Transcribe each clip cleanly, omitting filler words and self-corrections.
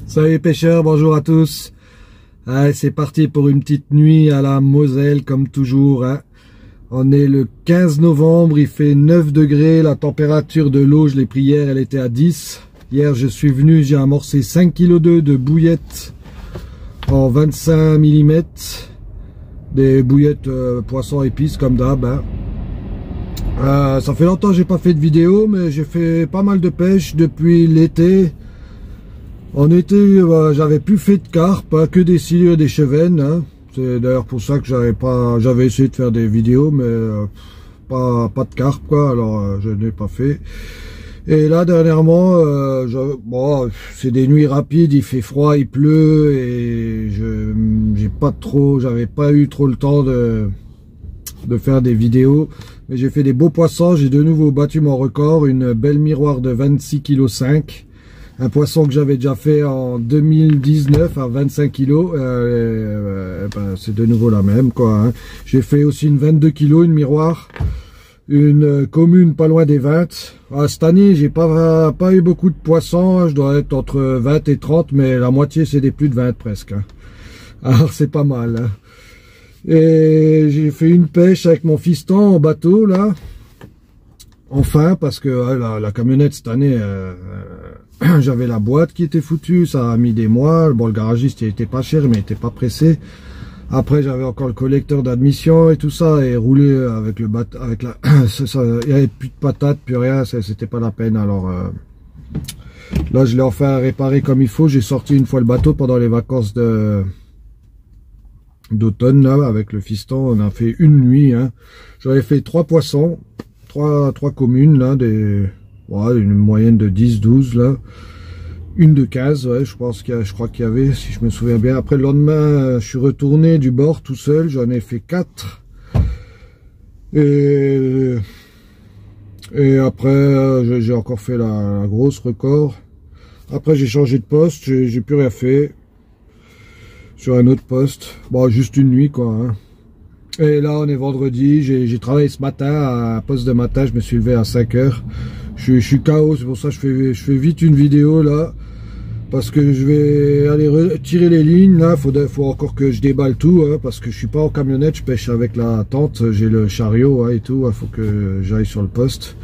Salut pêcheurs, bonjour à tous. Allez, c'est parti pour une petite nuit à la Moselle comme toujours. Hein. On est le 15 novembre, il fait 9 degrés, la température de l'eau, je l'ai pris hier, elle était à 10. Hier je suis venu, j'ai amorcé 5,2 kg de bouillettes en 25 mm. Des bouillettes poisson épices comme d'hab. Hein. Ça fait longtemps que j'ai pas fait de vidéo, mais j'ai fait pas mal de pêche depuis l'été. En été, j'avais plus fait de carpe, hein, que des silures et des chevennes. Hein. C'est d'ailleurs pour ça que j'avais essayé de faire des vidéos, mais pas de carpe, quoi. Alors je n'ai pas fait. Et là dernièrement, bon, c'est des nuits rapides, il fait froid, il pleut, et j'avais pas eu trop le temps de faire des vidéos. Mais j'ai fait des beaux poissons, j'ai de nouveau battu mon record, une belle miroir de 26,5 kg. Un poisson que j'avais déjà fait en 2019 à 25 kg, c'est de nouveau la même, quoi. Hein. J'ai fait aussi une 22 kg, une miroir, une commune pas loin des 20. Cette année, j'ai pas eu beaucoup de poissons, je dois être entre 20 et 30, mais la moitié c'est des plus de 20 presque. Hein. Alors c'est pas mal. Hein. Et j'ai fait une pêche avec mon fiston en bateau là. Enfin, parce que la camionnette cette année, j'avais la boîte qui était foutue, ça a mis des mois. Bon, le garagiste il était pas cher, mais il était pas pressé. Après, j'avais encore le collecteur d'admission et tout ça, et rouler avec le bateau, il y avait plus de patates, plus rien, c'était pas la peine. Alors là, je l'ai enfin réparé comme il faut. J'ai sorti une fois le bateau pendant les vacances d'automne là, avec le fiston. On a fait une nuit. Hein. J'avais fait 3 poissons. Trois communes là, une moyenne de 10-12 là, une de 15, ouais, je crois qu'il y avait, si je me souviens bien. Après le lendemain, je suis retourné du bord tout seul, j'en ai fait 4. Et après, j'ai encore fait la grosse record. Après, j'ai changé de poste, j'ai plus rien fait sur un autre poste. Bon, juste une nuit quoi. Hein. Et là, on est vendredi, j'ai travaillé ce matin à un poste de matin, je me suis levé à 5 h. Je suis KO, c'est pour ça que je fais vite une vidéo là. Parce que je vais aller retirer les lignes là, faut encore que je déballe tout, hein, parce que je suis pas en camionnette, je pêche avec la tente, j'ai le chariot hein, et tout, il faut que j'aille sur le poste,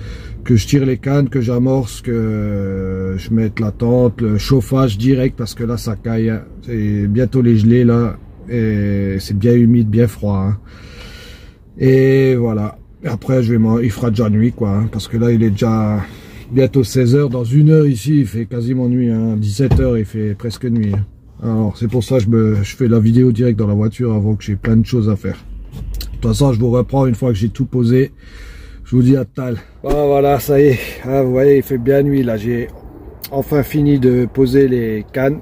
que je tire les cannes, que j'amorce, que je mette la tente, le chauffage direct, parce que là ça caille, hein. C'est bientôt les gelées là. Et c'est bien humide, bien froid. Hein. Et voilà. Après, il fera déjà nuit, quoi. Hein, parce que là, il est déjà bientôt 16 h. Dans 1 heure ici, il fait quasiment nuit. Hein. 17 h, il fait presque nuit. Hein. Alors, c'est pour ça que je fais la vidéo direct dans la voiture avant que j'ai plein de choses à faire. De toute façon, je vous reprends une fois que j'ai tout posé. Je vous dis à tout à l'heure. Bon, voilà, ça y est. Ah, vous voyez, il fait bien nuit, là. J'ai enfin fini de poser les cannes.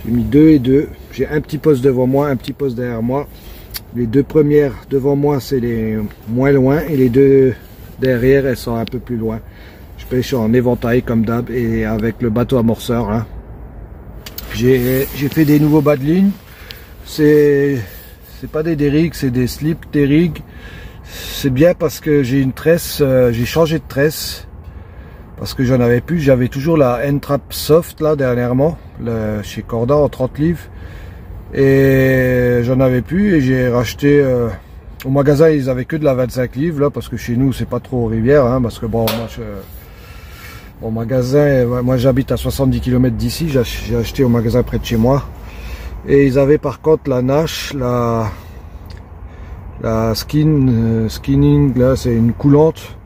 J'ai mis 2 et 2. J'ai un petit poste devant moi, un petit poste derrière moi. Les 2 premières devant moi, c'est les moins loin. Et les 2 derrière, elles sont un peu plus loin. Je pêche en éventail comme d'hab et avec le bateau amorceur. Hein. J'ai fait des nouveaux bas de ligne. C'est pas des dérigs, c'est des slips dérigs. C'est bien parce que j'ai une tresse, j'ai changé de tresse. Parce que j'en avais plus, j'avais toujours la N-Trap Soft là dernièrement, chez Corda en 30 livres. Et j'en avais plus et j'ai racheté au magasin, ils avaient que de la 25 livres là, parce que chez nous c'est pas trop rivière, hein, parce que bon, mon magasin, moi j'habite à 70 km d'ici, j'ai acheté au magasin près de chez moi. Et ils avaient par contre la Nash, la skinning là, c'est une coulante.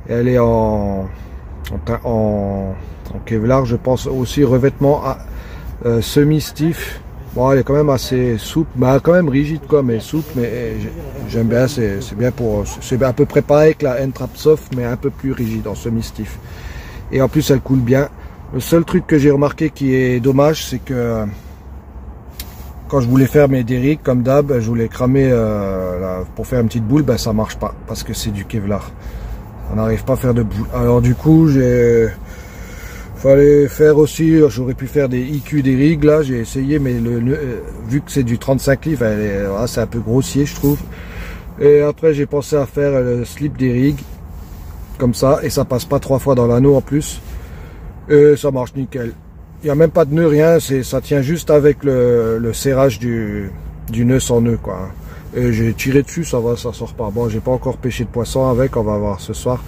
Et elle est en Kevlar, je pense aussi, revêtement semi-stiff. Bon, elle est quand même assez souple, mais quand même rigide quoi, mais souple, mais j'aime bien, c'est bien c'est à peu près pareil que la N-Trap Soft, mais un peu plus rigide en semi-stiff. Et en plus elle coule bien. Le seul truc que j'ai remarqué qui est dommage, c'est que quand je voulais faire mes dérigs comme d'hab, je voulais cramer pour faire une petite boule, ben ça marche pas, parce que c'est du Kevlar. On n'arrive pas à faire de boule. Alors du coup, fallait faire aussi, j'aurais pu faire des IQ des rigs, là j'ai essayé, mais vu que c'est du 35 livres, voilà, c'est un peu grossier je trouve. Et après j'ai pensé à faire le slip des rigs, comme ça, et ça passe pas 3 fois dans l'anneau en plus. Et ça marche nickel. Il n'y a même pas de nœud, rien, ça tient juste avec le serrage du nœud sans nœud, quoi. Et j'ai tiré dessus, ça sort pas. Bon, j'ai pas encore pêché de poisson avec, on va voir ce soir.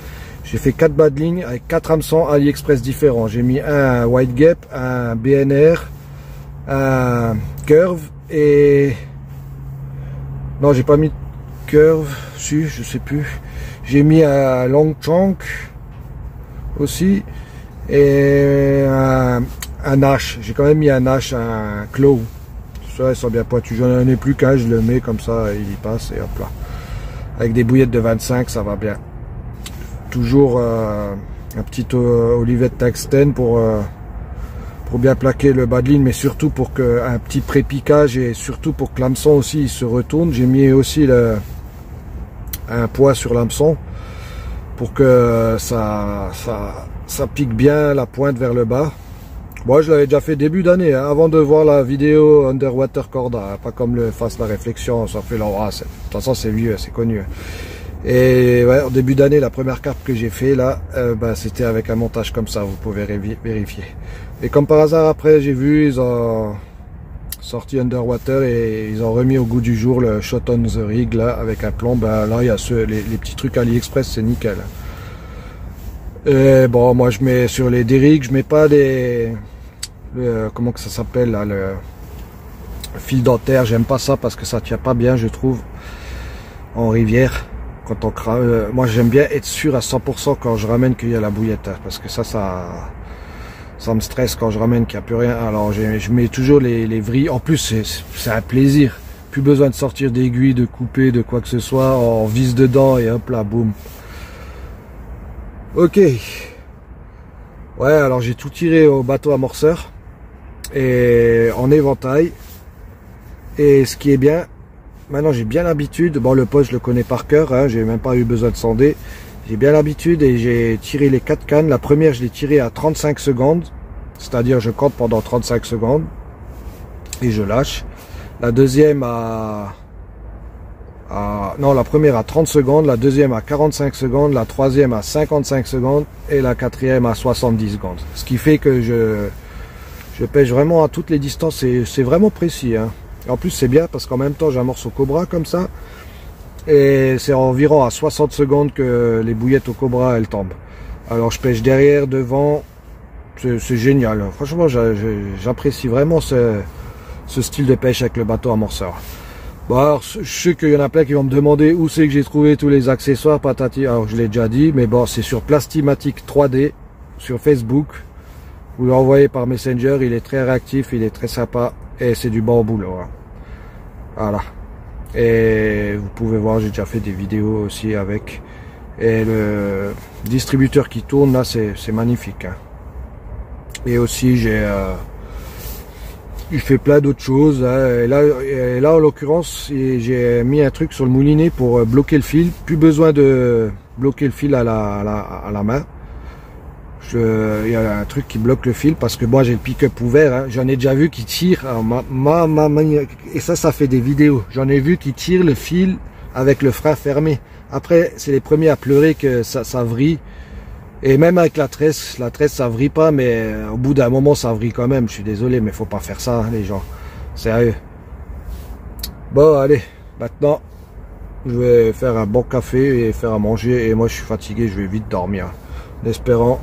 J'ai fait 4 bas de ligne avec 4 hameçons AliExpress différents. J'ai mis un White Gap, un BNR, un Curve et... Non, j'ai pas mis de Curve, si, je sais plus. J'ai mis un Long Chunk aussi et un H. J'ai quand même mis un H, un Claw. Ça, ils sont bien pointus. J'en ai plus qu'un, je le mets comme ça, il y passe et hop là. Avec des bouillettes de 25, ça va bien. Toujours un petit olivet de tungstène pour bien plaquer le bas de ligne, mais surtout pour que un petit pré-piquage et surtout pour que l'hameçon aussi il se retourne. J'ai mis aussi un poids sur l'hameçon pour que ça pique bien la pointe vers le bas. Moi, je l'avais déjà fait début d'année, hein, avant de voir la vidéo Underwater Corda, hein, pas comme le fasse la réflexion, ça fait l'aura. De toute façon, c'est vieux, c'est connu. Et ouais, en début d'année, la première carte que j'ai fait là, c'était avec un montage comme ça, vous pouvez vérifier. Et comme par hasard, après, j'ai vu, ils ont sorti Underwater et ils ont remis au goût du jour le Shot on the Rig là, avec un plomb. Ben là, il y a les petits trucs AliExpress, c'est nickel. Et bon, moi je mets sur les rigs, je mets pas comment que ça s'appelle là, le fil dentaire, j'aime pas ça parce que ça tient pas bien, je trouve, en rivière. Quand on crame, moi j'aime bien être sûr à 100% quand je ramène qu'il y a la bouillette, hein, parce que ça me stresse quand je ramène qu'il n'y a plus rien. Alors je mets toujours les vrilles, en plus c'est un plaisir, plus besoin de sortir d'aiguilles, de couper, de quoi que ce soit, on vise dedans et hop là, boum. Ok. Ouais, alors j'ai tout tiré au bateau amorceur et en éventail. Et ce qui est bien, maintenant j'ai bien l'habitude, bon le poste je le connais par cœur, hein, j'ai même pas eu besoin de sonder. J'ai bien l'habitude et j'ai tiré les 4 cannes. La première je l'ai tirée à 35 secondes, c'est-à-dire je compte pendant 35 secondes et je lâche. La deuxième non, la première à 30 secondes, la deuxième à 45 secondes, la troisième à 55 secondes et la quatrième à 70 secondes. Ce qui fait que je pêche vraiment à toutes les distances, c'est vraiment précis, hein. En plus c'est bien parce qu'en même temps j'amorce au cobra comme ça et c'est environ à 60 secondes que les bouillettes au cobra elles tombent. Alors je pêche derrière, devant, c'est génial. Franchement j'apprécie vraiment ce style de pêche avec le bateau amorceur. Bon alors, je sais qu'il y en a plein qui vont me demander où c'est que j'ai trouvé tous les accessoires, patati. Alors je l'ai déjà dit, mais bon, c'est sur Plastimatic 3D, sur Facebook. Vous l'envoyez par Messenger, il est très réactif, il est très sympa, et c'est du bon boulot. Hein. Voilà. Et vous pouvez voir, j'ai déjà fait des vidéos aussi avec. Et le distributeur qui tourne, là, c'est magnifique. Hein. Et aussi, il fait plein d'autres choses, hein. Et là en l'occurrence j'ai mis un truc sur le moulinet pour bloquer le fil. Plus besoin de bloquer le fil à la main. Il y a un truc qui bloque le fil parce que moi j'ai le pick-up ouvert, hein. J'en ai déjà vu qui tire, et ça fait des vidéos. J'en ai vu qui tire le fil avec le frein fermé. Après c'est les premiers à pleurer que ça vrille. Et même avec la tresse ça vrille pas, mais au bout d'un moment ça vrille quand même. Je suis désolé, mais faut pas faire ça, hein, les gens. Sérieux. Bon, allez, maintenant je vais faire un bon café et faire à manger. Et moi je suis fatigué, je vais vite dormir. En espérant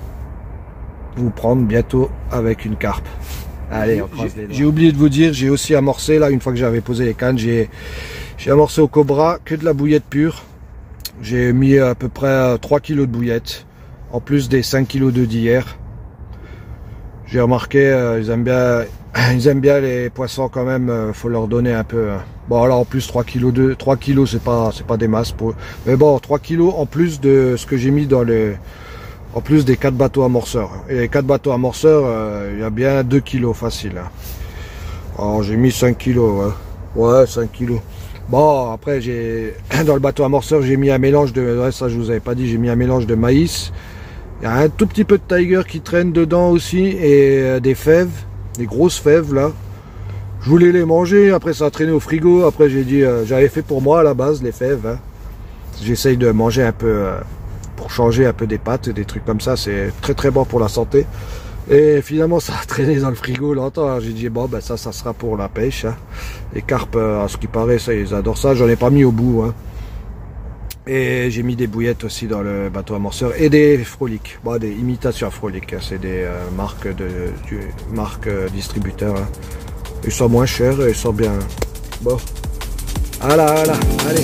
vous prendre bientôt avec une carpe. Allez, on croise les doigts. J'ai oublié de vous dire, j'ai aussi amorcé là, une fois que j'avais posé les cannes, j'ai amorcé au cobra que de la bouillette pure. J'ai mis à peu près 3 kg de bouillette. En plus des 5 kg d'hier. J'ai remarqué, ils aiment bien les poissons quand même, faut leur donner un peu. Hein. Bon là en plus 3 kg c'est pas des masses pour eux. Mais bon 3 kg en plus de ce que j'ai mis en plus des 4 bateaux amorceurs. Et les 4 bateaux amorceurs, il y a bien 2 kg facile. Hein. Alors j'ai mis 5 kg, ouais 5 kg. Bon après dans le bateau amorceur j'ai mis un mélange de, ouais, ça je vous avais pas dit, j'ai mis un mélange de maïs. Il y a un tout petit peu de tiger qui traîne dedans aussi et des fèves, des grosses fèves là. Je voulais les manger, après ça a traîné au frigo, après j'ai dit, j'avais fait pour moi à la base les fèves. Hein. J'essaye de manger un peu pour changer un peu des pâtes, des trucs comme ça, c'est très très bon pour la santé. Et finalement ça a traîné dans le frigo longtemps. J'ai dit bon ben ça sera pour la pêche. Hein. Les carpes, à ce qui paraît, ça ils adorent ça. J'en ai pas mis au bout. Hein. Et j'ai mis des bouillettes aussi dans le bateau amorceur et des froliques. Bon, des imitations froliques. Hein. C'est des marques distributeurs. Hein. Ils sont moins chers et ils sont bien. Bon. Voilà, allez.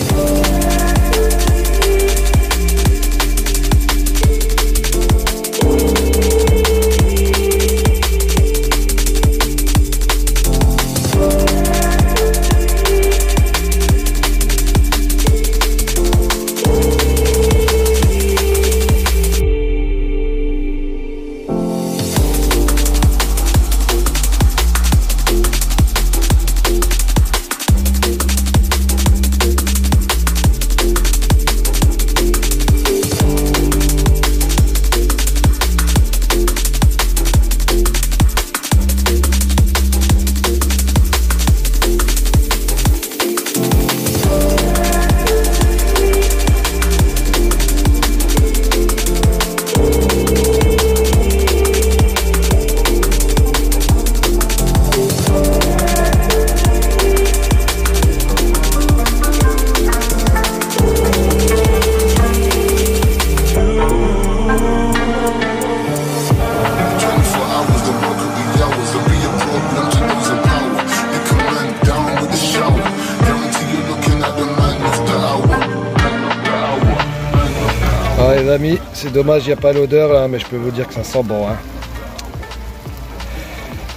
Ah les amis, c'est dommage il n'y a pas l'odeur là, mais je peux vous dire que ça sent bon. Hein.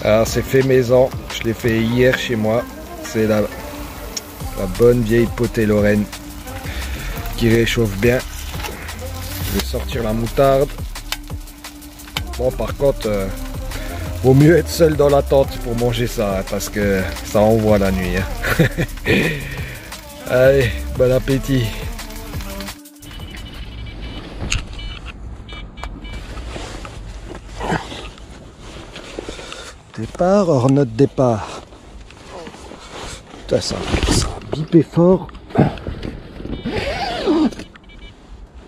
Alors c'est fait maison, je l'ai fait hier chez moi. C'est la bonne vieille potée Lorraine qui réchauffe bien. Je vais sortir la moutarde. Bon par contre, vaut mieux être seul dans la tente pour manger ça, hein, parce que ça envoie la nuit. Hein. Allez, bon appétit. Départ, hors notre départ. Putain, ça a bipé fort.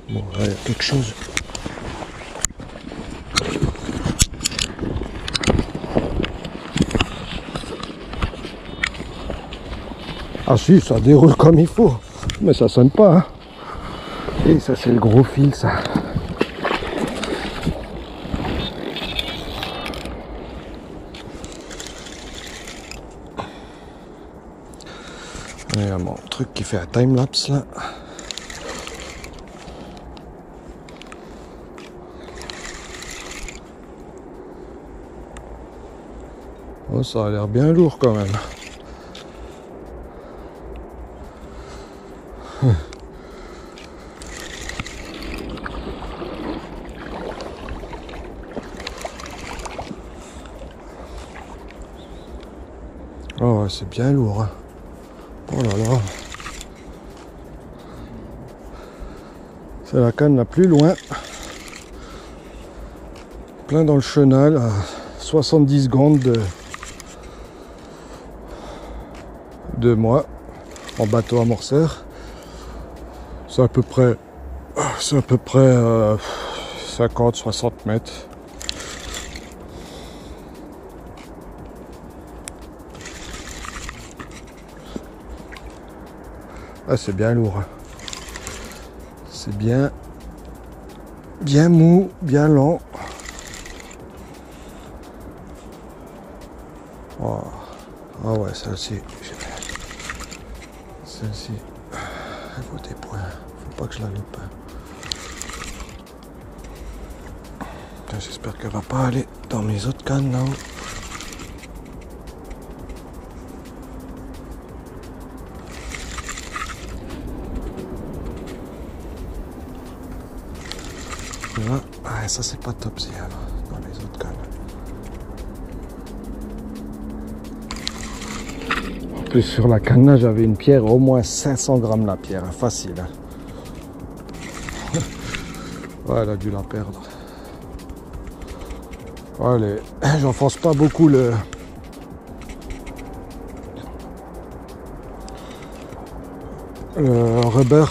Bon, il y a quelque chose. Ah si, ça déroule comme il faut. Mais ça sonne pas. Hein. Et ça, c'est le gros fil, ça. Il y a mon truc qui fait un time-lapse là. Oh, ça a l'air bien lourd quand même. Oh ouais, c'est bien lourd. Hein. Oh là là. C'est la canne la plus loin. Plein dans le chenal à 70 secondes de moi en bateau amorceur. C'est à peu près 50-60 mètres. Ah, c'est bien lourd. C'est bien mou, bien lent. Oh. Ah ouais, celle-ci, elle vaut des points. Faut pas que je la loupe. J'espère qu'elle va pas aller dans mes autres cannes là-haut. Là, ah, ça c'est pas top si dans les autres cannes. En plus sur la canne là j'avais une pierre, au moins 500 grammes la pierre, hein, facile. Hein. Ouais, elle a dû la perdre. Allez, j'enfonce pas beaucoup le rubber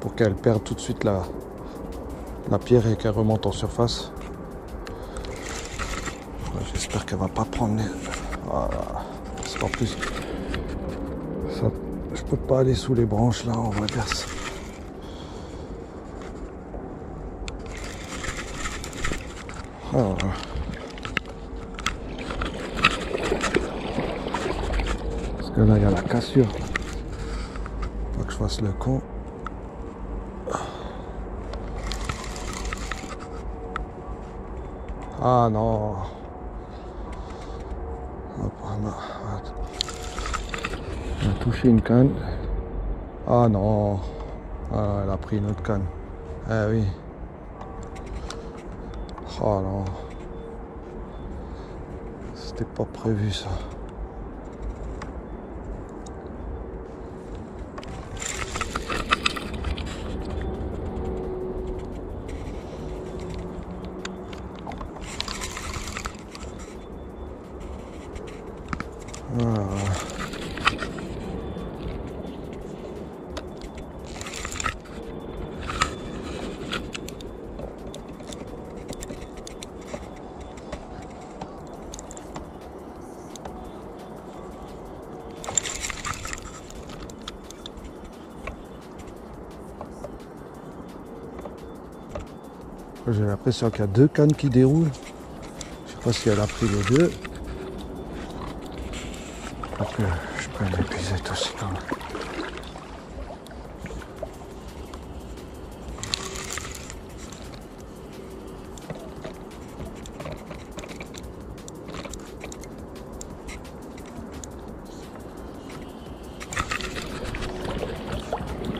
pour qu'elle perde tout de suite la pierre et qu'elle remonte en surface. J'espère qu'elle va pas prendre les... Voilà. Parce qu'en plus, ça, je peux pas aller sous les branches là, on va dire ça. Voilà. Parce que là, il y a la cassure. Faut que je fasse le con. Ah non. On a touché une canne. Ah non. Ah, elle a pris une autre canne. Ah oui. Oh non. C'était pas prévu ça. Voilà. J'ai l'impression qu'il y a deux cannes qui déroulent. Je sais pas si elle a pris les deux. Pour que je prenne l'épuisette aussi quand même.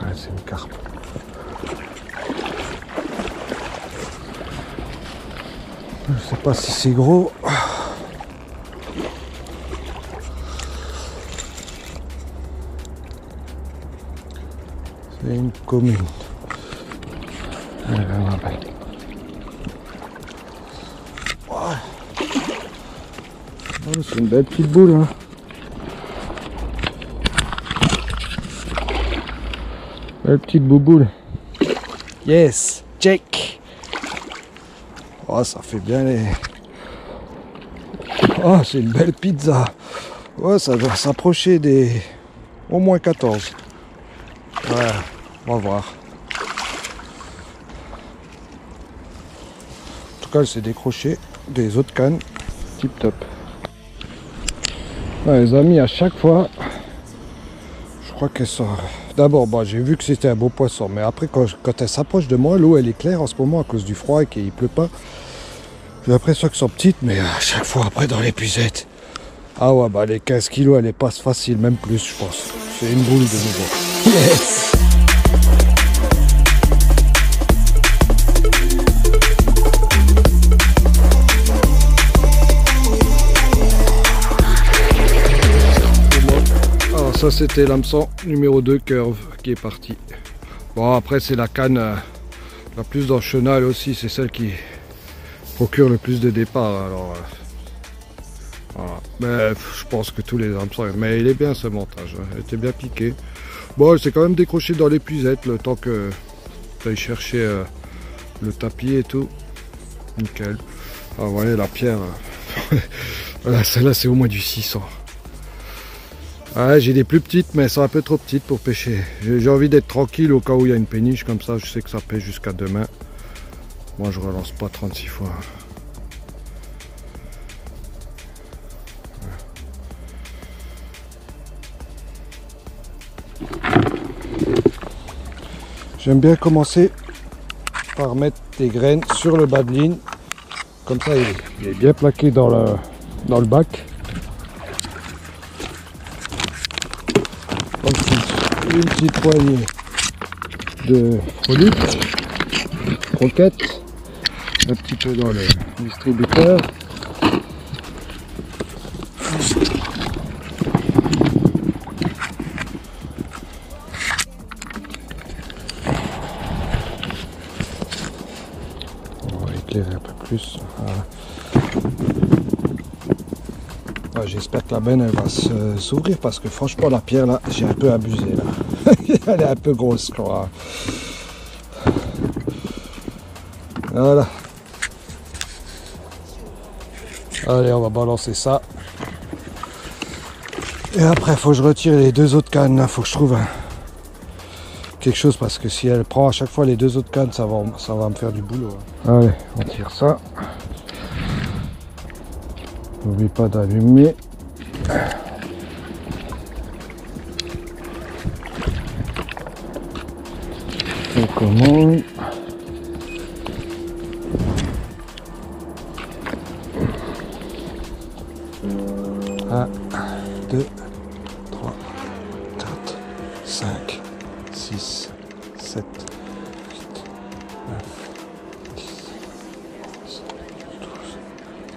Ouais, c'est une carpe. Je sais pas si c'est gros. C'est une commune. Elle est vraiment belle. Ouais. Oh, c'est une belle petite boule. Hein. Belle petite bouboule. Yes, check. Oh, ça fait bien les... Oh, c'est une belle pizza. Ouais, ça doit s'approcher des... au moins 14. Ouais, on va voir. En tout cas, elle s'est décrochée des autres cannes. Tip top. Ouais, les amis, à chaque fois, je crois qu'elle sort. D'abord, bah, j'ai vu que c'était un beau poisson. Mais après, quand elle s'approche de moi, l'eau, elle est claire en ce moment à cause du froid et qu'il ne pleut pas. J'ai l'impression qu'elles sont petites, mais à chaque fois après dans l'épuisette. Ah ouais, bah les 15 kilos, elle les passe facile, même plus, je pense. C'est une boule de nouveau. Yes! Alors ça, c'était l'hameçon numéro 2 Curve qui est parti. Bon, après, c'est la canne la plus dans le chenal aussi, c'est celle qui procure le plus de départ. Alors voilà. Mais je pense que tous les hameçons, mais il est bien ce montage, il était bien piqué. Bon, elle s'est quand même décrochée dans l'épuisette le temps que j'aille chercher le tapis et tout. Nickel. Ah, vous voyez la pierre. Voilà, celle-là c'est au moins du 600. Ouais, j'ai des plus petites, mais elles sont un peu trop petites pour pêcher. J'ai envie d'être tranquille au cas où il y a une péniche comme ça. Je sais que ça pêche jusqu'à demain. Moi, je relance pas 36 fois. J'aime bien commencer par mettre des graines sur le bas de ligne. Comme ça, il est bien plaqué dans le bac. Ensuite, une petite poignée de polypes, croquettes, un petit peu dans le distributeur. On va éclairer un peu plus. Voilà. Ouais, j'espère que la benne elle va s'ouvrir parce que franchement la pierre là, j'ai un peu abusé là. Elle est un peu grosse quoi. Voilà. Allez, on va balancer ça. Et après, il faut que je retire les deux autres cannes. Il faut que je trouve quelque chose parce que si elle prend à chaque fois les deux autres cannes, ça va me faire du boulot. Allez, on tire ça. N'oublie pas d'allumer. On commande. Un, 2, 3, 4, 5, 6, 7, 8, 9, 10, 11, 12,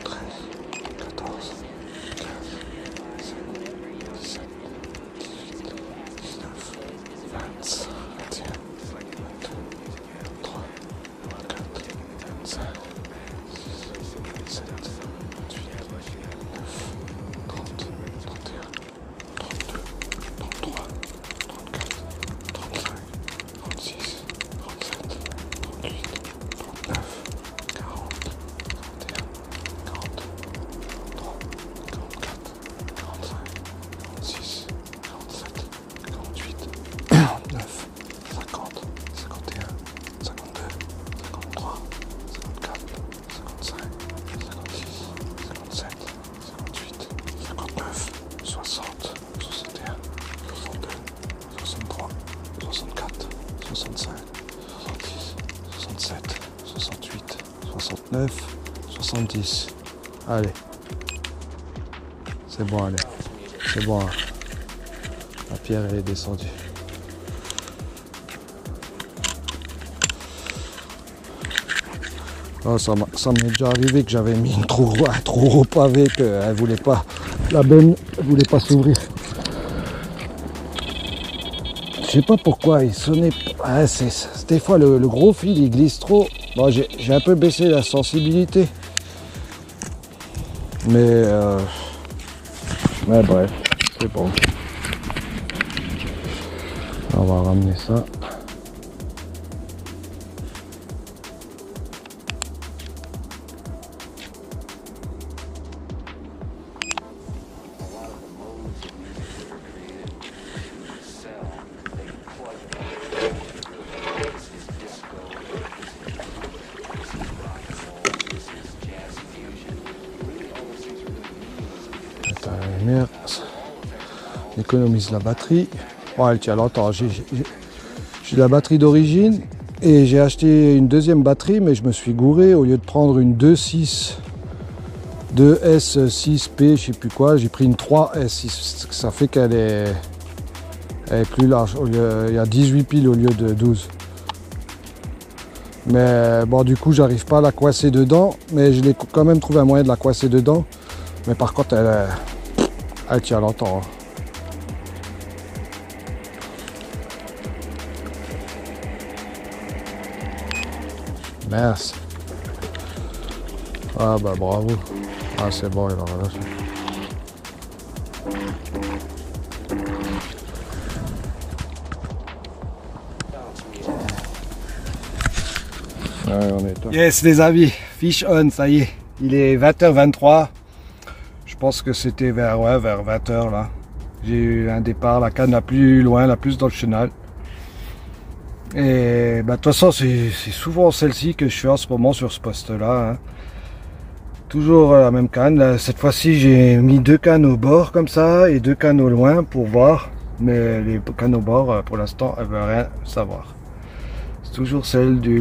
13, 14, 15, 16, 17, 18, 19, 20, 21, 22, 23, 24, 25, 26, 27, 28, 29, 30, 31, 32, 33, 34, 35, 36, 37, 38, 39, 40, 41, 42, 43, 44, 45, 46, 47, 48, 49, 50, 51, 52, 53, 54, 55, 56, 57, 58, 59, 60, 61, 62, 63, 64, 65, 66, 67, 68, 69, 70. Allez. C'est bon, allez. C'est bon. Hein. La pierre, elle est descendue. Oh, ça m'est déjà arrivé que j'avais mis un trop gros pavé qu'elle voulait pas. La benne voulait pas s'ouvrir. Je sais pas pourquoi il sonnait. Ah, des fois le gros fil il glisse trop. Bon, j'ai un peu baissé la sensibilité. Mais bref, c'est bon. On va ramener ça. Merde, on économise la batterie. Bon, elle tient longtemps. J'ai la batterie d'origine et j'ai acheté une deuxième batterie, mais je me suis gouré. Au lieu de prendre une 2.6 2S6P, je sais plus quoi, j'ai pris une 3S6. Ça fait qu'elle est plus large. Il y a 18 piles au lieu de 12. Mais bon, du coup, j'arrive pas à la coincer dedans, mais je l'ai quand même trouvé un moyen de la coincer dedans. Mais par contre, elle tient longtemps. Hein. Merci. Ah bah bravo. Ah c'est bon, il va relâcher. Ouais, on est yes les amis, fish on, ça y est. Il est 20h23. Je pense que c'était vers 20h là. J'ai eu un départ, la canne la plus loin, la plus dans le chenal. Et bah, de toute façon, c'est souvent celle-ci que je fais en ce moment sur ce poste-là. Hein. Toujours la même canne. Là, cette fois-ci, j'ai mis 2 cannes au bord comme ça et 2 cannes au loin pour voir. Mais les cannes au bord, pour l'instant, elles ne veulent rien savoir. C'est toujours celle du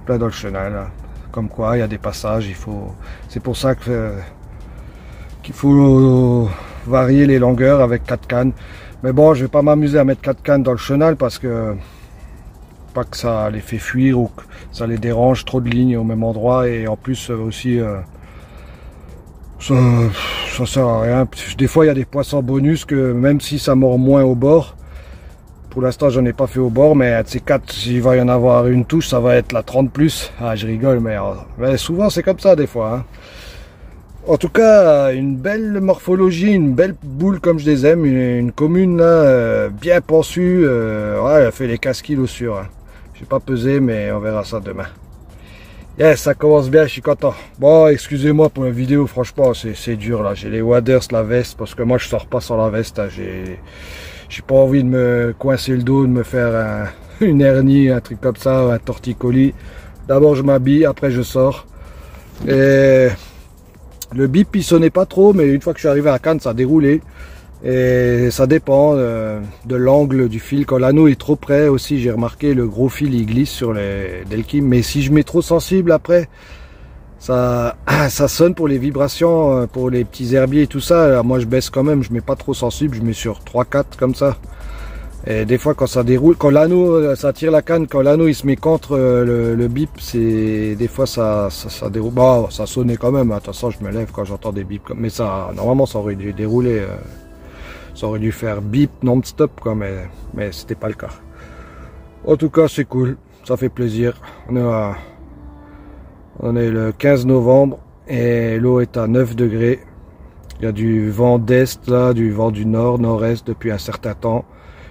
plein dans le chenal. Là. Comme quoi, il y a des passages. C'est pour ça qu'il faut varier les longueurs avec 4 cannes. Mais bon, je vais pas m'amuser à mettre 4 cannes dans le chenal parce que pas que ça les fait fuir ou que ça les dérange trop de lignes au même endroit, et en plus aussi ça sert à rien. Des fois il y a des poissons bonus que même si ça mord moins au bord, pour l'instant j'en ai pas fait au bord, mais de ces 4 s'il va y en avoir une touche, ça va être la 30 plus. Ah je rigole, mais souvent c'est comme ça des fois. Hein. En tout cas, une belle morphologie, une belle boule comme je les aime, une commune là, bien pensue, ouais, elle fait les 15 kilos sûrs. Hein. J'ai pas pesé, mais on verra ça demain. Yes, ça commence bien, je suis content. Bon, excusez-moi pour la vidéo, franchement, c'est dur là. J'ai les waders, la veste, parce que moi je sors pas sans la veste. Hein. J'ai pas envie de me coincer le dos, de me faire une hernie, un truc comme ça, un torticolis. D'abord je m'habille, après je sors. Et le bip il sonnait pas trop, mais une fois que je suis arrivé à Cannes, ça a déroulé. Et ça dépend de l'angle du fil. Quand l'anneau est trop près aussi, j'ai remarqué le gros fil il glisse sur les Delkim. Mais si je mets trop sensible après, ça sonne pour les vibrations, pour les petits herbiers et tout ça. Alors moi je baisse quand même, je mets pas trop sensible, je mets sur 3-4 comme ça. Et des fois quand ça déroule, quand l'anneau, ça tire la canne, quand l'anneau il se met contre le bip, c'est des fois ça déroule. Bon, ça sonnait quand même, de toute façon je me lève quand j'entends des bips. Mais ça, normalement ça aurait dû dérouler. Ça aurait dû faire bip non-stop quoi, mais c'était pas le cas. En tout cas, c'est cool, ça fait plaisir. On est le 15 novembre et l'eau est à 9 degrés. Il y a du vent d'est là, du vent du nord, nord-est depuis un certain temps.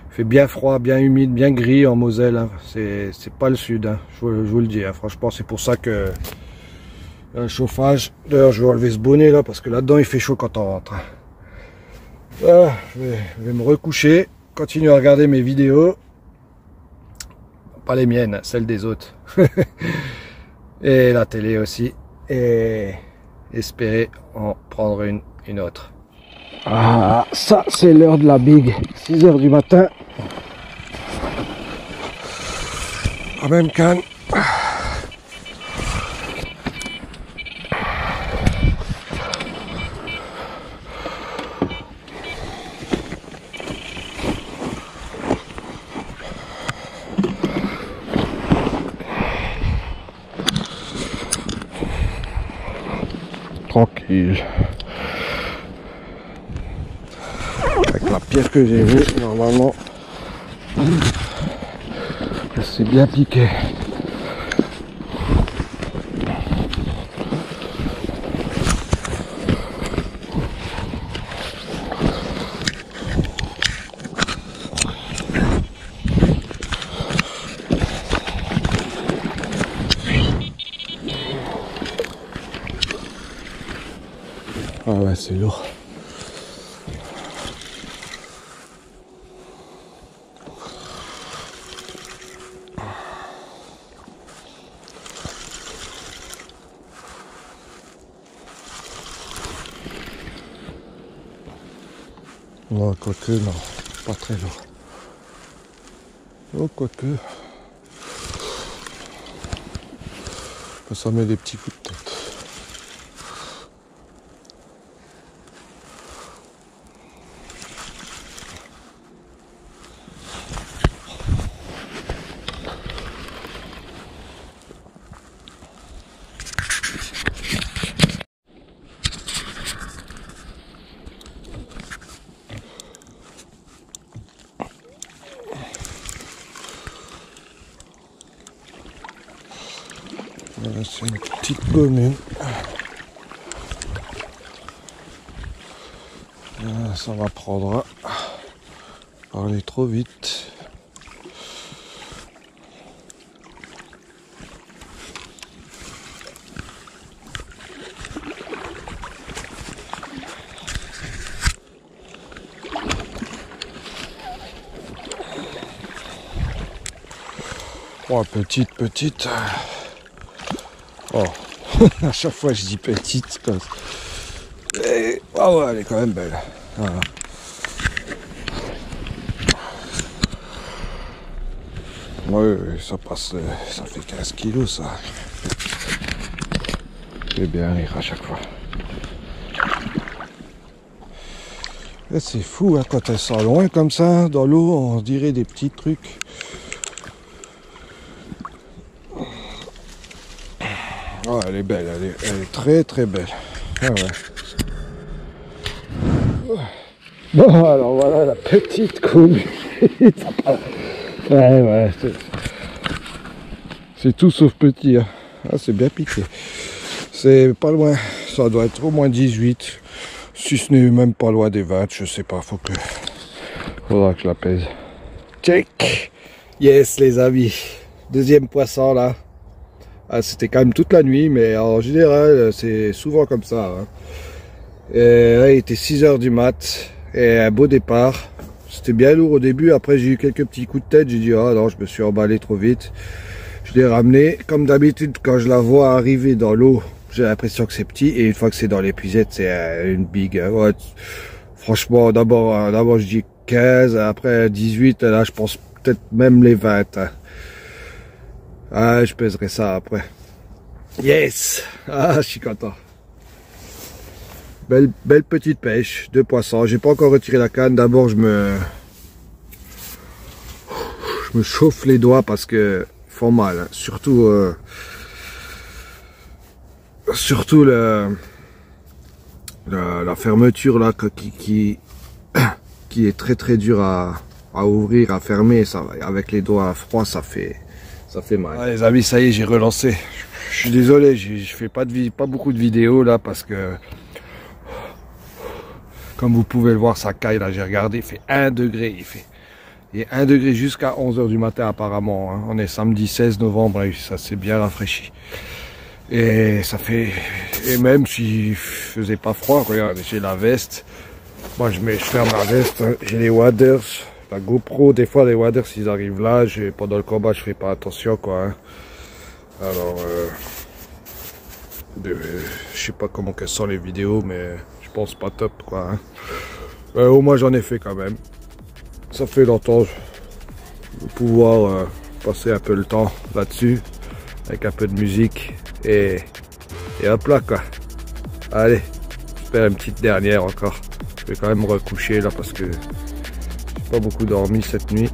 Il fait bien froid, bien humide, bien gris en Moselle. Hein. C'est pas le sud, hein. Je vous le dis. Hein. Franchement, c'est pour ça que le chauffage. D'ailleurs, je vais enlever ce bonnet là parce que là-dedans il fait chaud quand on rentre. Hein. Voilà, je vais me recoucher, continuer à regarder mes vidéos, pas les miennes, celles des autres, et la télé aussi, et espérer en prendre une autre. Ah, ça c'est l'heure de la big, 6 h du matin, à même Cannes. Tranquille. Avec la pierre que j'ai vue, normalement, c'est bien piqué. Ah ouais, c'est lourd. Non, quoique, non, pas très lourd. Oh, quoique. Ça met des petits coups de tête. C'est une petite commune. Ça m'apprendra à parler trop vite. Oh, petite. Oh, à chaque fois je dis petite. Et... oh ouais, elle est quand même belle. Voilà. Ouais, ça passe, ça fait 15 kilos ça. Je vais bien rire à chaque fois. C'est fou hein, quand elle sort loin comme ça, dans l'eau, on dirait des petits trucs. Oh, elle est belle, elle est très très belle. Ah ouais. Bon, alors voilà la petite commune. Ouais, c'est tout sauf petit. Hein. Ah, c'est bien piqué. C'est pas loin, ça doit être au moins 18. Si ce n'est même pas loin des 20, je sais pas, faudra que je la pèse. Check. Yes les amis, deuxième poisson là. Ah, c'était quand même toute la nuit, mais en général, c'est souvent comme ça. Hein. Et là, il était 6 h du mat, et un beau départ. C'était bien lourd au début, après j'ai eu quelques petits coups de tête, j'ai dit ah non, je me suis emballé trop vite. Je l'ai ramené, comme d'habitude quand je la vois arriver dans l'eau, j'ai l'impression que c'est petit, et une fois que c'est dans l'épuisette, c'est une big. Ouais, franchement, d'abord je dis 15, après 18, là je pense peut-être même les 20. Hein. Ah, je pèserai ça après. Yes! Ah, je suis content. Belle petite pêche, 2 poissons. J'ai pas encore retiré la canne. D'abord, je me chauffe les doigts parce que ils font mal. Hein. Surtout la fermeture là qui est très dur à ouvrir, à fermer. Ça, avec les doigts froids, ça fait mal. Ah, les amis, ça y est, j'ai relancé. Je suis désolé, je fais pas beaucoup de vidéos là parce que comme vous pouvez le voir, ça caille là, j'ai regardé, il fait 1 degré, il est 1 degré jusqu'à 11 h du matin apparemment. Hein. On est samedi 16 novembre et ça s'est bien rafraîchi. Et ça fait, et même s'il faisait pas froid, regarde, j'ai la veste. Moi je ferme la veste, hein. J'ai les waders, la GoPro, des fois les waders ils arrivent là, pendant le combat je fais pas attention quoi. Hein. Alors, je sais pas comment qu'elles sont les vidéos, mais je pense pas top quoi. Hein. Au moins j'en ai fait quand même. Ça fait longtemps de pouvoir passer un peu le temps là-dessus, avec un peu de musique et hop là quoi. Allez, j'espère une petite dernière encore. Je vais quand même me recoucher là parce que j'ai pas beaucoup dormi cette nuit.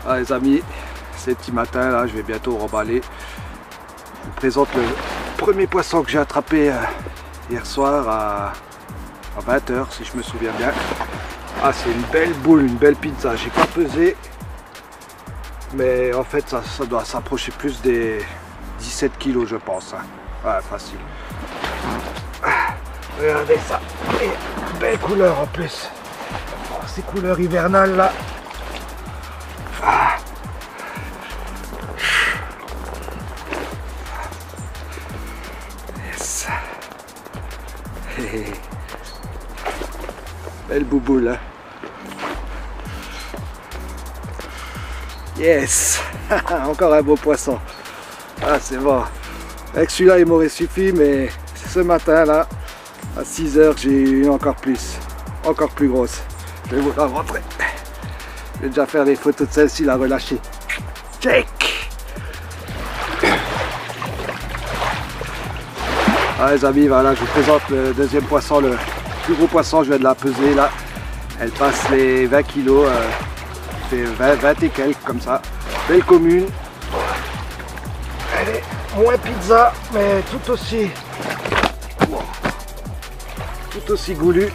Ah, les amis, c'est petit matin là, je vais bientôt remballer. Je vous présente le premier poisson que j'ai attrapé hier soir à 20 h si je me souviens bien. Ah, c'est une belle boule, une belle pizza. J'ai pas pesé, mais en fait ça doit s'approcher plus des 17 kilos je pense. Hein. Ouais, facile. Regardez ça, et belle couleur en plus. Oh, ces couleurs hivernales là. Ah. Yes. Belle bouboule. Hein. Yes. Encore un beau poisson. Ah, c'est bon. Avec celui-là il m'aurait suffi, mais ce matin là à 6 h j'ai eu encore plus grosse. Je vais vous la montrer. Je vais déjà faire des photos de celle-ci, la relâcher. Check. Ah, les amis, voilà, je vous présente le deuxième poisson, le plus gros poisson. Je viens de la peser là. Elle passe les 20 kilos, fait 20 et quelques comme ça. Belle commune. Elle est moins pizza, mais tout aussi goulu.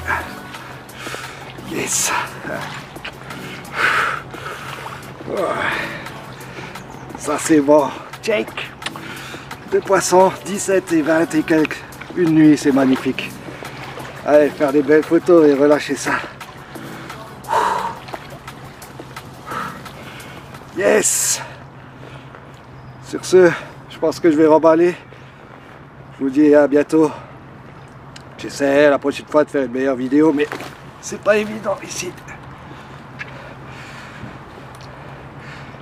Ça c'est bon. Check. 2 poissons, 17 et 20 et quelques. Une nuit, c'est magnifique. Allez, faire des belles photos et relâcher ça. Yes! Sur ce, je pense que je vais remballer. Je vous dis à bientôt. J'essaie la prochaine fois de faire une meilleure vidéo, mais c'est pas évident ici.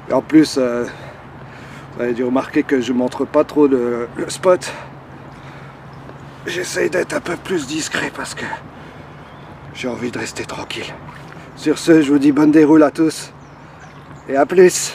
Et en plus, vous avez dû remarquer que je montre pas trop le spot. J'essaye d'être un peu plus discret parce que j'ai envie de rester tranquille. Sur ce, je vous dis bonne déroule à tous et à plus.